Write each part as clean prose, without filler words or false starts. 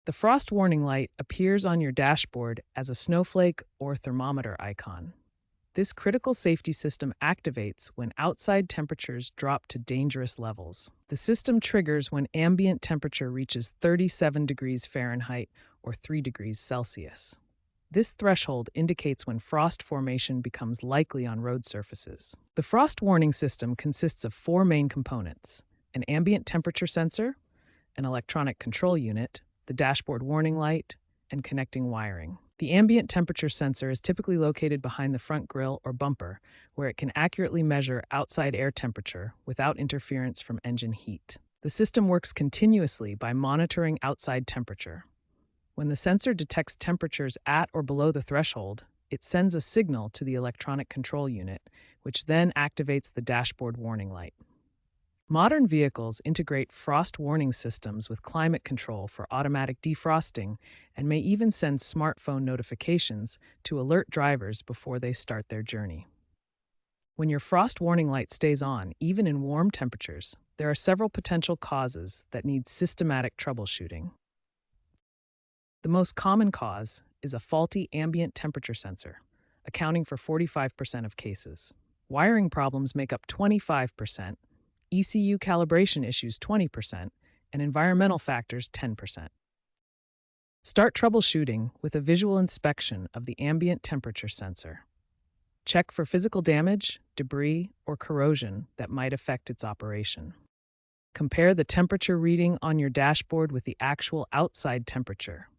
The frost warning light appears on your dashboard as a snowflake or thermometer icon. This critical safety system activates when outside temperatures drop to dangerous levels. The system triggers when ambient temperature reaches 37 degrees Fahrenheit or 3 degrees Celsius. This threshold indicates when frost formation becomes likely on road surfaces. The frost warning system consists of four main components: an ambient temperature sensor, an electronic control unit, the dashboard warning light, and connecting wiring. The ambient temperature sensor is typically located behind the front grille or bumper, where it can accurately measure outside air temperature without interference from engine heat. The system works continuously by monitoring outside temperature. When the sensor detects temperatures at or below the threshold, it sends a signal to the electronic control unit, which then activates the dashboard warning light. Modern vehicles integrate frost warning systems with climate control for automatic defrosting and may even send smartphone notifications to alert drivers before they start their journey. When your frost warning light stays on, even in warm temperatures, there are several potential causes that need systematic troubleshooting. The most common cause is a faulty ambient temperature sensor, accounting for 45% of cases. Wiring problems make up 25%, ECU calibration issues 20%, and environmental factors 10%. Start troubleshooting with a visual inspection of the ambient temperature sensor. Check for physical damage, debris, or corrosion that might affect its operation. Compare the temperature reading on your dashboard with the actual outside temperature.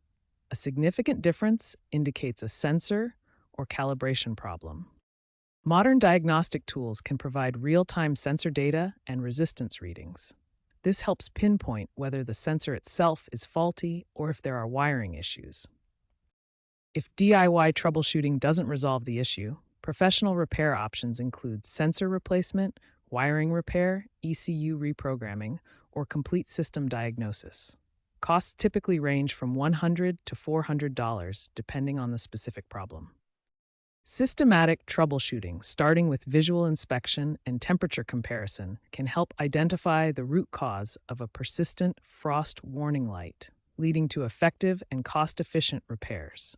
A significant difference indicates a sensor or calibration problem. Modern diagnostic tools can provide real-time sensor data and resistance readings. This helps pinpoint whether the sensor itself is faulty or if there are wiring issues. If DIY troubleshooting doesn't resolve the issue, professional repair options include sensor replacement, wiring repair, ECU reprogramming, or complete system diagnosis. Costs typically range from $100 to $400 depending on the specific problem. Systematic troubleshooting, starting with visual inspection and temperature comparison, can help identify the root cause of a persistent frost warning light, leading to effective and cost-efficient repairs.